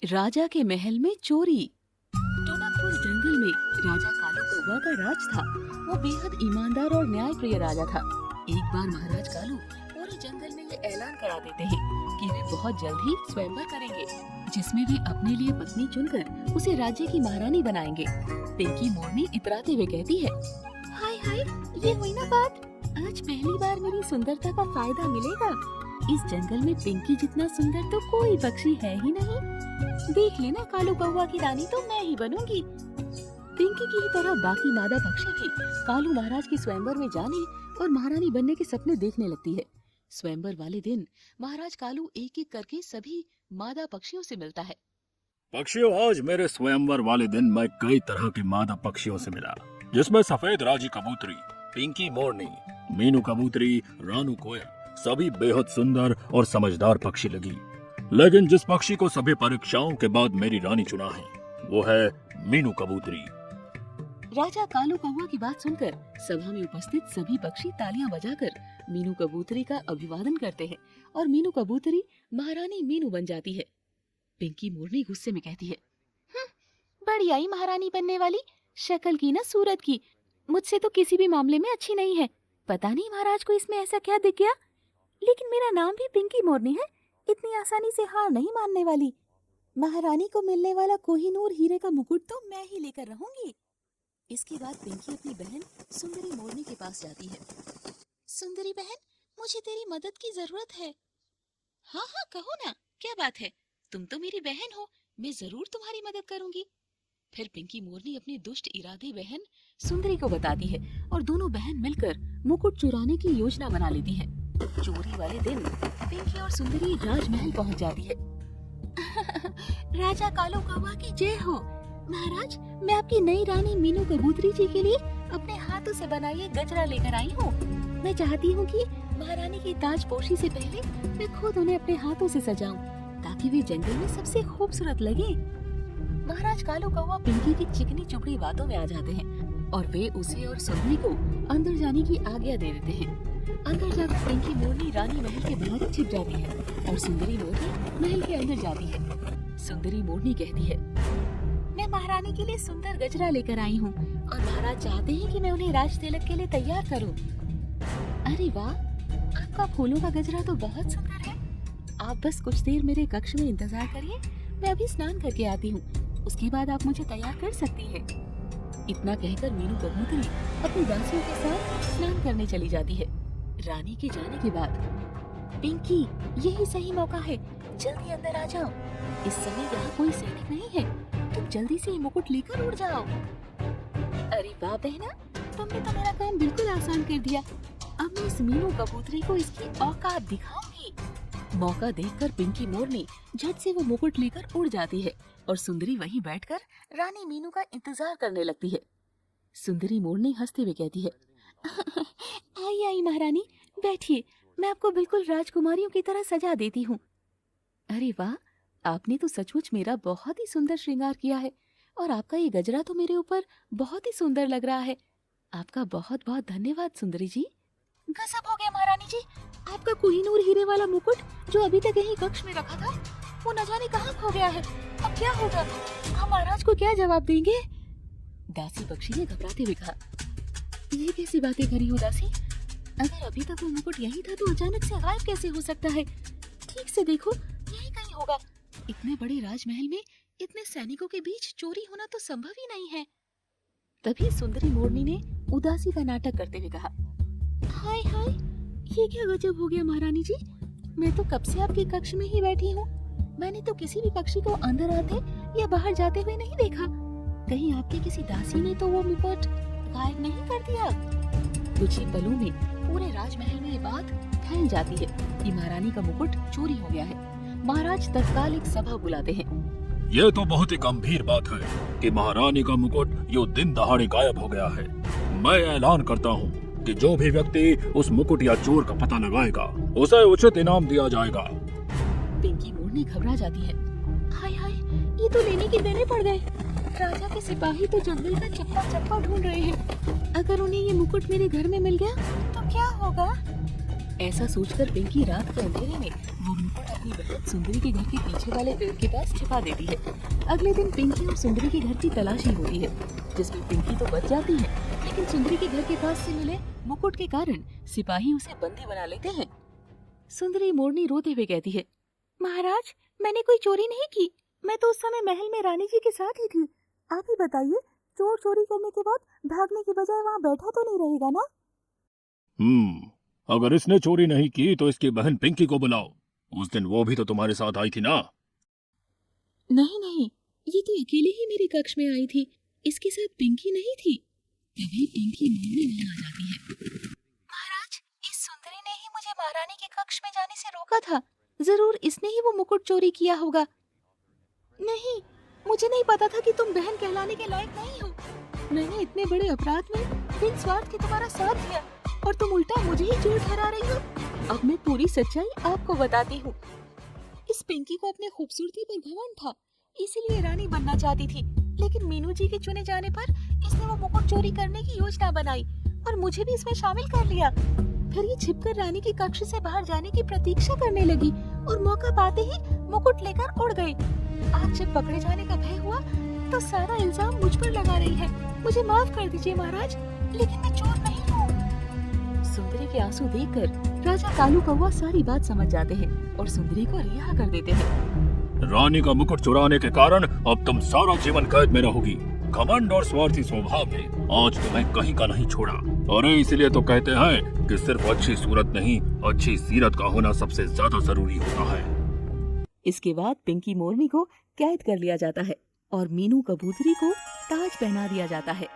राजा के महल में चोरी। टोनापुर जंगल में राजा कालू कौवा का राज था। वो बेहद ईमानदार और न्यायप्रिय राजा था। एक बार महाराज कालू पूरे जंगल में ये ऐलान करा देते हैं कि वे बहुत जल्द ही स्वयंवर करेंगे, जिसमें वे अपने लिए पत्नी चुनकर उसे राज्य की महारानी बनाएंगे। पिंकी मोरनी इतराते हुए कहती है, हाय हाय, ये हुई ना बात। आज पहली बार मेरी सुंदरता का फायदा मिलेगा। इस जंगल में पिंकी जितना सुंदर तो कोई पक्षी है ही नहीं। देख लेना, कालू कौवा की रानी तो मैं ही बनूंगी। पिंकी की ही तरह बाकी मादा पक्षी भी कालू महाराज के स्वयंवर में जाने और महारानी बनने के सपने देखने लगती है। स्वयंवर वाले दिन महाराज कालू एक एक करके सभी मादा पक्षियों से मिलता है। पक्षियों, आज मेरे स्वयंवर वाले दिन मैं कई तरह के मादा पक्षियों से मिला, जिसमें सफेद राजी कबूतरी, पिंकी मोरनी, मीनू कबूतरी, रानू कोयल सभी बेहद सुंदर और समझदार पक्षी लगी। लेकिन जिस पक्षी को सभी परीक्षाओं के बाद मेरी रानी चुना है, वो है मीनू कबूतरी। राजा कालू कौवा की बात सुनकर सभा में उपस्थित सभी पक्षी तालियां बजाकर मीनू कबूतरी का अभिवादन करते हैं और मीनू कबूतरी महारानी मीनू बन जाती है। पिंकी मोरनी गुस्से में कहती है, बड़ी आई महारानी बनने वाली, शक्ल की ना सूरत की, मुझसे तो किसी भी मामले में अच्छी नहीं है। पता नहीं महाराज को इसमें ऐसा क्या दिख गया। लेकिन मेरा नाम भी पिंकी मोरनी है, इतनी आसानी से हार नहीं मानने वाली। महारानी को मिलने वाला कोहिनूर हीरे का मुकुट तो मैं ही लेकर रहूंगी। इसके बाद पिंकी अपनी बहन सुंदरी मोरनी के पास जाती है। सुंदरी बहन, मुझे तेरी मदद की जरूरत है। हाँ हाँ, कहो ना, क्या बात है। तुम तो मेरी बहन हो, मैं जरूर तुम्हारी मदद करूंगी। फिर पिंकी मोरनी अपनी दुष्ट इरादे बहन सुंदरी को बताती है और दोनों बहन मिलकर मुकुट चुराने की योजना बना लेती है। चोरी वाले दिन पिंकी और सुंदरी राजमहल पहुंच जाती है। राजा कालू कौवा की जय हो। महाराज, मैं आपकी नई रानी मीनू कबूतरी जी के लिए अपने हाथों से बनाई गजरा लेकर आई हूँ। मैं चाहती हूँ कि महारानी की ताजपोशी से पहले मैं खुद उन्हें अपने हाथों से सजाऊं, ताकि वे जंगल में सबसे खूबसूरत लगे। महाराज कालू कौवा पिंकी की चिकनी चुपड़ी बातों में आ जाते हैं और वे उसे और सुंदरी को अंदर जाने की आज्ञा दे देते हैं। अंदर जाकर पिंकी मोरनी रानी महल के बाहर छिप जाती है और सुंदरी मोरनी महल के अंदर जाती है। सुंदरी मोरनी कहती है, मैं महारानी के लिए सुंदर गजरा लेकर आई हूँ और महाराज चाहते हैं कि मैं उन्हें राज तिलक के लिए तैयार करूँ। अरे वाह, आपका फूलों का गजरा तो बहुत सुंदर है। आप बस कुछ देर मेरे कक्ष में इंतजार करिए, मैं अभी स्नान करके आती हूँ, उसके बाद आप मुझे तैयार कर सकती हैं। इतना कहकर मीनू कबूतरी अपनी दासियों के साथ स्नान करने चली जाती है। रानी के जाने के बाद, पिंकी, यही सही मौका है, जल्दी अंदर आ जाओ। इस समय यहाँ कोई सैनिक नहीं है, तुम जल्दी से ये मुकुट लेकर उड़ जाओ। अरे वाह बहना, तुमने तो मेरा काम बिल्कुल आसान कर दिया। अब मैं इस मीनू कबूतरी को इसकी औकात दिखाऊंगी। मौका देखकर पिंकी मोरनी झट से वो मुकुट लेकर उड़ जाती है और सुंदरी वहीं बैठकर रानी मीनू का इंतजार करने लगती है। सुंदरी मोरनी हंसते हुए कहती है, आई आई महारानी, बैठिए, मैं आपको बिल्कुल राजकुमारियों की तरह सजा देती हूँ। अरे वाह, आपने तो सचमुच मेरा बहुत ही सुंदर श्रृंगार किया है और आपका ये गजरा तो मेरे ऊपर बहुत ही सुंदर लग रहा है। आपका बहुत बहुत धन्यवाद सुंदरी जी। गजब हो गया महारानी जी, आपका कोहिनूर हीरे वाला मुकुट जो अभी तक यही कक्ष में रखा था, वो न जाने कहाँ खो गया है। अब क्या होगा? हम महाराज को क्या जवाब देंगे? दासी पक्षी ने घबराते हुए कहा, ये कैसी बातें करी हो दासी? अगर अभी तक वो मुकुट यही था तो अचानक से गायब कैसे हो सकता है? ठीक से देखो, यही कहीं होगा। इतने बड़े राजमहल में इतने सैनिकों के बीच चोरी होना तो संभव ही नहीं है। तभी सुंदरी मोरनी ने उदासी का नाटक करते हुए कहा, हाय हाय, ये क्या गजब हो गया महारानी जी, मैं तो कब से आपके कक्ष में ही बैठी हूँ। मैंने तो किसी भी पक्षी को अंदर आते या बाहर जाते हुए नहीं देखा। कहीं आपके किसी दासी ने तो वो मुकुट गायब नहीं कर दिया? कुछ ही पलों में पूरे राजमहल में ये बात फैल जाती है कि महारानी का मुकुट चोरी हो गया है। महाराज तत्काल एक सभा बुलाते हैं। ये तो बहुत ही गंभीर बात है कि महारानी का मुकुट यूं दिन दहाड़े गायब हो गया है। मैं ऐलान करता हूँ कि जो भी व्यक्ति उस मुकुट या चोर का पता लगाएगा, उसे उचित इनाम दिया जाएगा। पिंकी मोरनी घबरा जाती है, हाय हाय, ये तो लेने के देने पड़ गए। राजा के सिपाही तो जंगल का चप्पा चप्पा ढूंढ रहे हैं। अगर उन्हें ये मुकुट मेरे घर में मिल गया तो क्या होगा? ऐसा सोचकर पिंकी रात के अंधेरे में वो मुकुट अपनी बहन सुंदरी के घर के पीछे वाले पेड़ के पास छिपा देती है। अगले दिन पिंकी और सुंदरी के घर की तलाशी होती है, जिसमें पिंकी तो बच जाती है, लेकिन सुंदरी के घर के पास से मिले मुकुट के कारण सिपाही उसे बंदी बना लेते हैं। सुंदरी मोरनी रोते हुए कहती है, महाराज, मैंने कोई चोरी नहीं की, मैं तो उस समय महल में रानी जी के साथ ही थी। आप ही बताइए, चोर चोरी करने के बाद भागने की बजाय वहाँ बैठा तो नहीं रहेगा ना? अगर इसने चोरी नहीं की तो इसकी बहन पिंकी को बुलाओ। उस दिन वो भी तो तुम्हारे साथ आई थी ना? नहीं, ये तो अकेले ही मेरे कक्ष में आई थी, इसके साथ पिंकी नहीं थी। तभी पिंकी मोरनी वहाँ आ जाती है। महाराज, इस सुंदरी ने ही मुझे महारानी के कक्ष में जाने से रोका था। जरूर इसने ही वो मुकुट चोरी किया होगा। नहीं, मुझे नहीं पता था कि तुम बहन कहलाने के लायक नहीं हो। मैंने इतने बड़े अपराध में बिन स्वार्थ के तुम्हारा साथ दिया और तुम उल्टा मुझे ही चोर ठहरा रही हो। अब मैं पूरी सच्चाई आपको बताती हूँ। इस पिंकी को अपने खूबसूरती पर घमंड था, इसीलिए रानी बनना चाहती थी, लेकिन मीनू जी के चुने जाने पर इसने वो मुकुट चोरी करने की योजना बनाई और मुझे भी इसमें शामिल कर लिया। फिर ये छिपकर रानी के कक्ष से बाहर जाने की प्रतीक्षा करने लगी और मौका पाते ही मुकुट लेकर उड़ गई। आज जब पकड़े जाने का भय हुआ तो सारा इल्जाम मुझ पर लगा रही है। मुझे माफ कर दीजिए महाराज, लेकिन मैं चोर नहीं हूँ। सुंदरी के आंसू देखकर राजा कालू कौवा सारी बात समझ जाते हैं और सुंदरी को रिहा कर देते हैं। रानी का मुकुट चुराने के कारण अब तुम सारा जीवन कैद में रहोगी। घमंड और स्वार्थी स्वभाव ने आज तुम्हें कहीं का नहीं छोड़ा। अरे इसीलिए तो कहते हैं कि सिर्फ अच्छी सूरत नहीं, अच्छी सीरत का होना सबसे ज्यादा जरूरी होता है। इसके बाद पिंकी मोरनी को कैद कर लिया जाता है और मीनू कबूतरी को ताज पहना दिया जाता है।